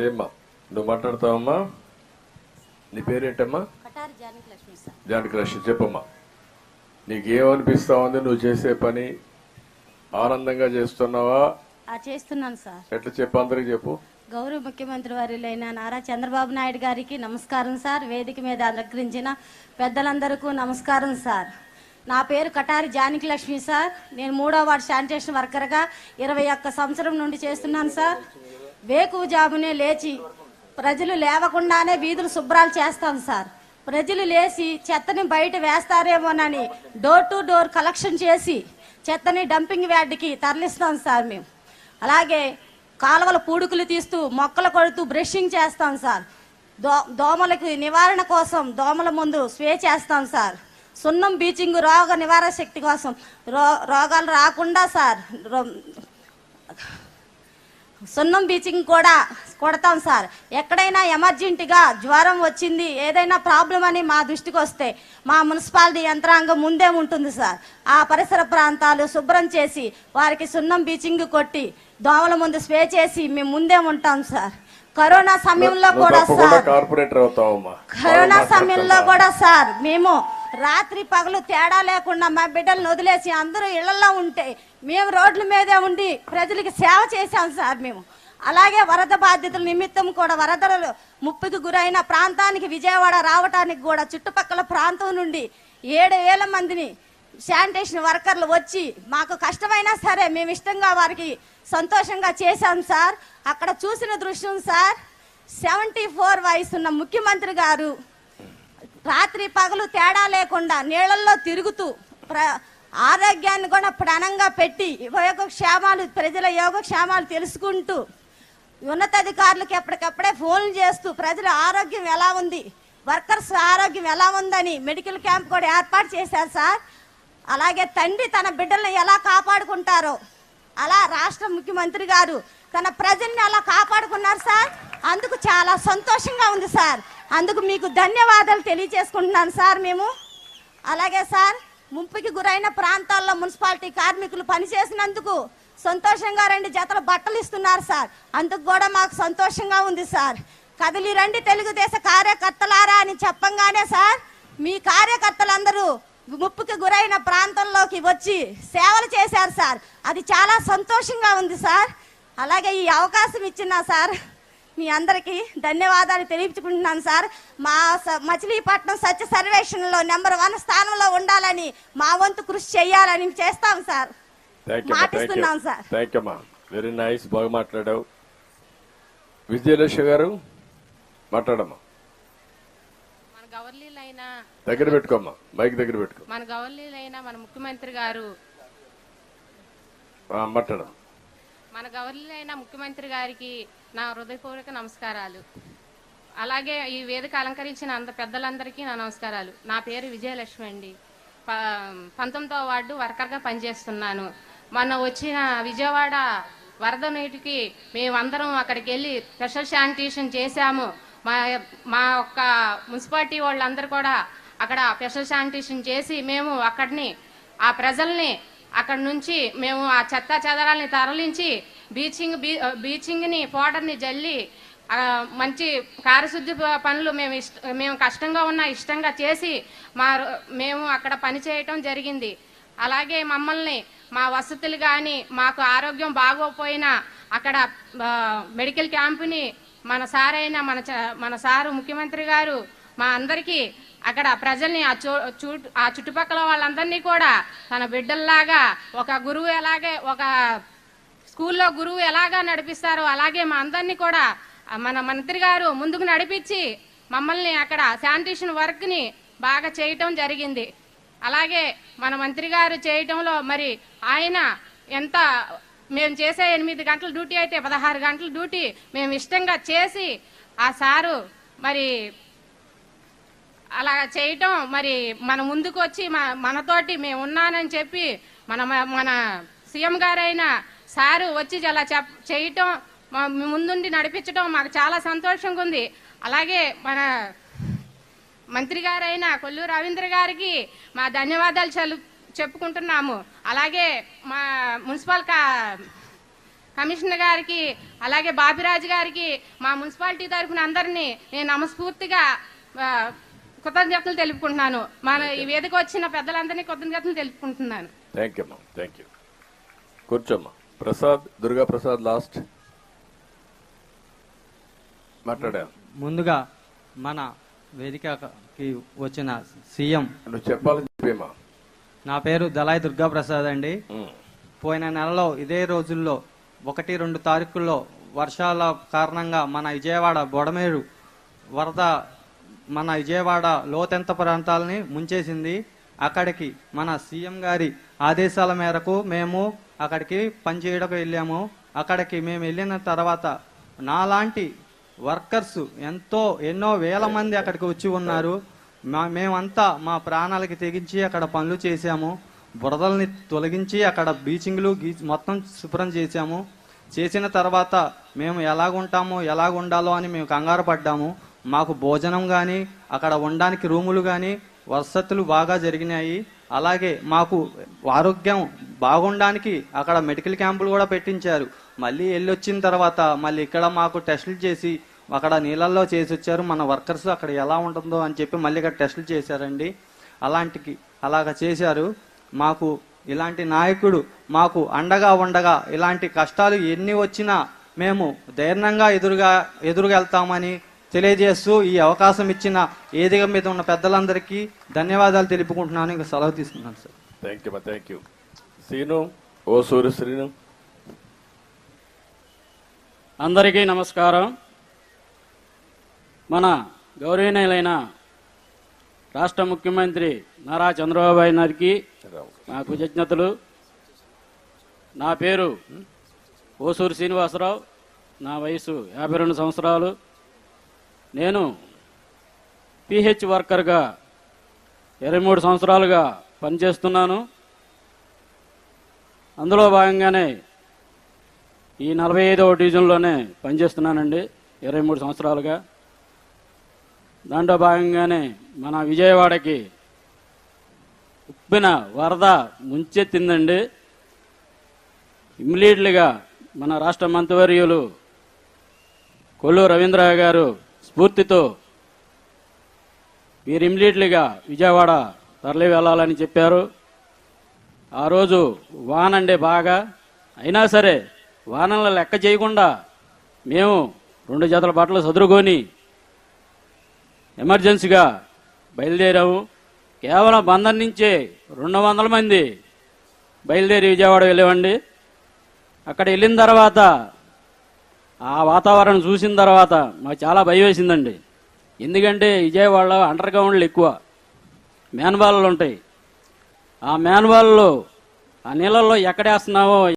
ఏమ్మా నువ్వు మాట్లాడతావమ్మా? నీ పేరేంటమ్మా? జానకి లక్ష్మి. చెప్పమ్మా, నీకేమనిపిస్తా ఉంది? నువ్వు చేసే పని ఆనందంగా చేస్తున్నావా? చేస్తున్నాను సార్. ఎట్లా చెప్పు, అందరికి చెప్పు. గౌరవ ముఖ్యమంత్రి వర్యులైన నారా చంద్రబాబు నాయుడు గారికి నమస్కారం సార్. వేదిక మీద అలంకరించిన పెద్దలందరికీ నమస్కారం సార్. నా పేరు కటారి జానకి లక్ష్మి సార్. నేను 3వ వార్డు శానిటేషన్ వర్కర్గా 21 సంవత్సరం నుండి చేస్తున్నాను సార్. వేకువజామునే లేచి ప్రజలు లేవకుండానే వీధులు శుభ్రాలు చేస్తాం సార్. ప్రజలు లేచి చెత్తని బయట వేస్తారేమోనని డోర్ టు డోర్ కలెక్షన్ చేసి చెత్తని డంపింగ్ యార్డ్కి తరలిస్తాం సార్ మేము. అలాగే కాలువల పూడుకులు తీస్తూ మొక్కలు కొడుతూ బ్రషింగ్ చేస్తాం సార్. దోమలకి నివారణ కోసం దోమల ముందు స్ప్రే చేస్తాం సార్. సున్నం బీచింగ్ రోగ నివారణ శక్తి కోసం రోగాలు రాకుండా సార్ సున్నం బీచింగ్ కూడా కొడతాం సార్. ఎక్కడైనా ఎమర్జెంటీగా జ్వరం వచ్చింది, ఏదైనా ప్రాబ్లం అని మా దృష్టికి వస్తే మా మున్సిపాలిటీ యంత్రాంగం ముందే ఉంటుంది సార్. ఆ పరిసర ప్రాంతాలు శుభ్రం చేసి వారికి సున్నం బీచింగ్ కొట్టి దోమల ముందు స్ప్రే చేసి మేము ముందే ఉంటాం సార్. కరోనా సమయంలో కూడా సార్ కరోనా సమయంలో కూడా సార్ మేము రాత్రి పగలు తేడా లేకుండా మా బిడ్డలను వదిలేసి అందరూ ఇళ్లలో ఉంటే మేము రోడ్ల మీదే ఉండి ప్రజలకి సేవ చేశాం సార్ మేము. అలాగే వరద బాధితుల నిమిత్తం కూడా వరదలు ముప్పుకు గురైన ప్రాంతానికి విజయవాడ రావడానికి కూడా చుట్టుపక్కల ప్రాంతం నుండి 7,000 మందిని శానిటేషన్ వర్కర్లు వచ్చి మాకు కష్టమైనా సరే మేము ఇష్టంగా వారికి సంతోషంగా చేశాం సార్. అక్కడ చూసిన దృశ్యం సార్, 74 వయసున్న ముఖ్యమంత్రి గారు రాత్రి పగలు తేడా లేకుండా నీళ్లలో తిరుగుతూ ఆరోగ్యాన్ని కూడా ప్రాణంగా పెట్టి యోగక్షేమాలు ప్రజల యోగక్షేమాలు తెలుసుకుంటూ ఉన్నతాధికారులకు ఎప్పటికప్పుడే ఫోన్లు చేస్తూ ప్రజల ఆరోగ్యం ఎలా ఉంది, వర్కర్స్ ఆరోగ్యం ఎలా ఉందని మెడికల్ క్యాంప్ కూడా ఏర్పాటు చేశారు సార్. అలాగే తండ్రి తన బిడ్డలను ఎలా కాపాడుకుంటారో అలా రాష్ట్ర ముఖ్యమంత్రి గారు తన ప్రజల్ని అలా కాపాడుకున్నారు సార్. అందుకు చాలా సంతోషంగా ఉంది సార్. అందుకు మీకు ధన్యవాదాలు తెలియజేసుకుంటున్నాను సార్ మేము. అలాగే సార్, ముంపుకి గురైన ప్రాంతాల్లో మున్సిపాలిటీ కార్మికులు పనిచేసినందుకు సంతోషంగా 2 జతల బట్టలు ఇస్తున్నారు సార్. అందుకు కూడా మాకు సంతోషంగా ఉంది సార్. కదిలి రండి తెలుగుదేశ కార్యకర్తలారా అని చెప్పంగానే సార్ మీ కార్యకర్తలందరూ ముప్పుకి గురైన ప్రాంతంలోకి వచ్చి సేవలు చేశారు సార్. అది చాలా సంతోషంగా ఉంది సార్. అలాగే ఈ అవకాశం ఇచ్చిన సార్ మీ అందరికీ ధన్యవాదాలు తెలియచుకుంటున్నాను సార్. మా మచిలీపట్నం స్వచ్ఛ సర్వేక్షణలో నెంబర్ 1 స్థానంలో ఉండాలని మా వంతు కృషి చేయాలని చేస్తాం సార్. మాటిస్తున్నాం సార్. వెరీ నైస్, బాగా మాట్లాడావు. విజయలక్ష్మి గారు మాట్లాడమ్మా. దగ్గర పెట్టుకోమ్మా, మైక్ దగ్గర పెట్టుకో. మన గవర్నీలైన మన ముఖ్యమంత్రి గారు మాట్లాడమ్మా. మన గవర్నీలైన ముఖ్యమంత్రి గారికి నా హృదయపూర్వక నమస్కారాలు. అలాగే ఈ వేదిక అలంకరించిన అంత పెద్దలందరికీ నా నమస్కారాలు. నా పేరు విజయలక్ష్మి అండి. 19వ వార్డు వర్కర్గా పనిచేస్తున్నాను. మొన్న వచ్చిన విజయవాడ వరద నీటికి మేమందరం అక్కడికి వెళ్ళి స్పెషల్ శానిటేషన్ చేశాము. మా ఒక్క మున్సిపాలిటీ వాళ్ళందరూ కూడా అక్కడ స్పెషల్ శానిటేషన్ చేసి మేము అక్కడిని ఆ ప్రజల్ని అక్కడ నుంచి మేము ఆ చెత్త చెదరాలని తరలించి బీచింగ్ని పౌడర్ని జల్లి మంచి కార్యశుద్ధి పనులు మేము కష్టంగా ఉన్న ఇష్టంగా చేసి మేము అక్కడ పని చేయటం జరిగింది. అలాగే మమ్మల్ని మా వసతులు కానీ మాకు ఆరోగ్యం బాగోపోయినా అక్కడ మెడికల్ క్యాంపుని మన సారైన మన సారు ముఖ్యమంత్రి గారు మా అందరికీ అక్కడ ప్రజల్ని ఆ చుట్టుపక్కల వాళ్ళందరినీ కూడా తన బిడ్డల్లాగా ఒక గురువు ఎలాగే ఒక స్కూల్లో గురువు ఎలాగా నడిపిస్తారో అలాగే మా అందరినీ కూడా మన మంత్రి గారు ముందుకు నడిపించి మమ్మల్ని అక్కడ శానిటేషన్ వర్క్ని బాగా చేయటం జరిగింది. అలాగే మన మంత్రి గారు చేయటంలో మరి ఆయన ఎంత మేము చేసే 8 గంటల డ్యూటీ అయితే 16 గంటల డ్యూటీ మేము ఇష్టంగా చేసి ఆ సారు మరి అలా చేయటం మరి మన ముందుకు వచ్చి మనతోటి మేము ఉన్నానని చెప్పి మన సీఎం గారైన సారు వచ్చి అలా చేయటం ముందుండి నడిపించడం మాకు చాలా సంతోషంగా ఉంది. అలాగే మన మంత్రి గారైన కొల్లు రవీంద్ర గారికి మా ధన్యవాదాలు చెప్పుకుంటున్నాము. అలాగే మా మున్సిపల్ కమిషనర్ గారికి అలాగే బాపిరాజు గారికి మా మున్సిపాలిటీ తరఫున అందరినీ నేను మనస్ఫూర్తిగా కృతజ్ఞతలు తెలుపుకుంటున్నాను. మన ఈ వేదిక వచ్చిన పెద్దలందరినీ కృతజ్ఞతలు తెలుపుకుంటున్నాను. థ్యాంక్ యూ అమ్మా, థ్యాంక్ యూ. కూర్చోమ్మా. ప్రసాద్, దుర్గా ప్రసాద్ లాస్ట్ మాట్లాడా. ముందుగా మన వేదికకి వచ్చిన సీఎం, నువ్వు చెప్పాలని చెప్పేమా. నా పేరు దళాయి దుర్గా ప్రసాద్ అండి. పోయిన నెలలో ఇదే రోజుల్లో 1-2 తారీఖుల్లో వర్షాల కారణంగా మన విజయవాడ బొడమేరు వరద మన విజయవాడ లోతెంత ప్రాంతాలని ముంచేసింది. అక్కడికి మన సీఎం గారి ఆదేశాల మేరకు మేము అక్కడికి పనిచేయడానికి వెళ్ళాము. అక్కడికి మేము వెళ్ళిన తర్వాత నాలాంటి వర్కర్స్ ఎన్నో వేల మంది అక్కడికి వచ్చి ఉన్నారు. మేమంతా మా ప్రాణాలకి తెగించి అక్కడ పనులు చేశాము. బురదల్ని తొలగించి అక్కడ బీచింగ్లు మొత్తం శుభ్రం చేశాము. చేసిన తర్వాత మేము ఎలాగుంటామో ఎలాగుండాలో అని మేము కంగారు పడ్డాము. మాకు భోజనం కానీ అక్కడ ఉండడానికి రూములు కానీ వసతులు బాగా జరిగినాయి. అలాగే మాకు ఆరోగ్యం బాగుండడానికి అక్కడ మెడికల్ క్యాంపులు కూడా పెట్టించారు. మళ్ళీ వెళ్ళొచ్చిన తర్వాత మళ్ళీ ఇక్కడ మాకు టెస్టులు చేసి అక్కడ నీళ్ళల్లో చేసి వచ్చారు. మన వర్కర్స్ అక్కడ ఎలా ఉంటుందో అని చెప్పి మళ్ళీ ఇక్కడ టెస్టులు చేశారండి. అలాగ చేశారు. మాకు ఇలాంటి నాయకుడు మాకు అండగా ఉండగా ఇలాంటి కష్టాలు ఎన్ని వచ్చినా మేము ధైర్యంగా ఎదురుగెళ్తామని తెలియజేస్తూ ఈ అవకాశం ఇచ్చిన వేదిక మీద ఉన్న పెద్దలందరికీ ధన్యవాదాలు తెలుపుకుంటున్నాను. ఇంకా సెలవు తీసుకున్నాను sir. Thank you, thank you. Srinu, ఓ సూర్య శ్రీను. అందరికీ నమస్కారం. మన గౌరవనీయులైన రాష్ట్ర ముఖ్యమంత్రి నారా చంద్రబాబు నాయుడికి నా కృతజ్ఞతలు. నా పేరు ఓసూరు శ్రీనివాసరావు. నా వయసు 52 సంవత్సరాలు. నేను పిహెచ్ వర్కర్గా 23 సంవత్సరాలుగా పనిచేస్తున్నాను. అందులో భాగంగానే ఈ 45వ డివిజన్లోనే పనిచేస్తున్నానండి 23 సంవత్సరాలుగా. దాంట్లో భాగంగానే మన విజయవాడకి ఉప్పిన వరద ముంచెత్తిందండి. ఇమ్మీడియట్లీగా మన రాష్ట్ర మంత్రివర్యులు కొల్లు రవీంద్ర గారు స్ఫూర్తితో వీరు ఇమ్మీడియట్లీగా విజయవాడ తరలి వెళ్ళాలని చెప్పారు. ఆ రోజు వానండి బాగా. అయినా సరే వానలను లెక్క చేయకుండా మేము 2 జతల బట్టలు సదురుకొని ఎమర్జెన్సీగా బయలుదేరాము. కేవలం బందర్ నుంచే 200 మంది బయలుదేరి విజయవాడ వెళ్ళామండి. అక్కడ వెళ్ళిన తర్వాత ఆ వాతావరణం చూసిన తర్వాత మాకు చాలా భయం వేసిందండి. ఎందుకంటే విజయవాడలో అండర్ గ్రౌండ్లు ఎక్కువ, మ్యాన్వాళ్ళు ఉంటాయి. ఆ మ్యాన్వాళ్ళు ఆ నీళ్ళల్లో ఎక్కడేస్తున్నామో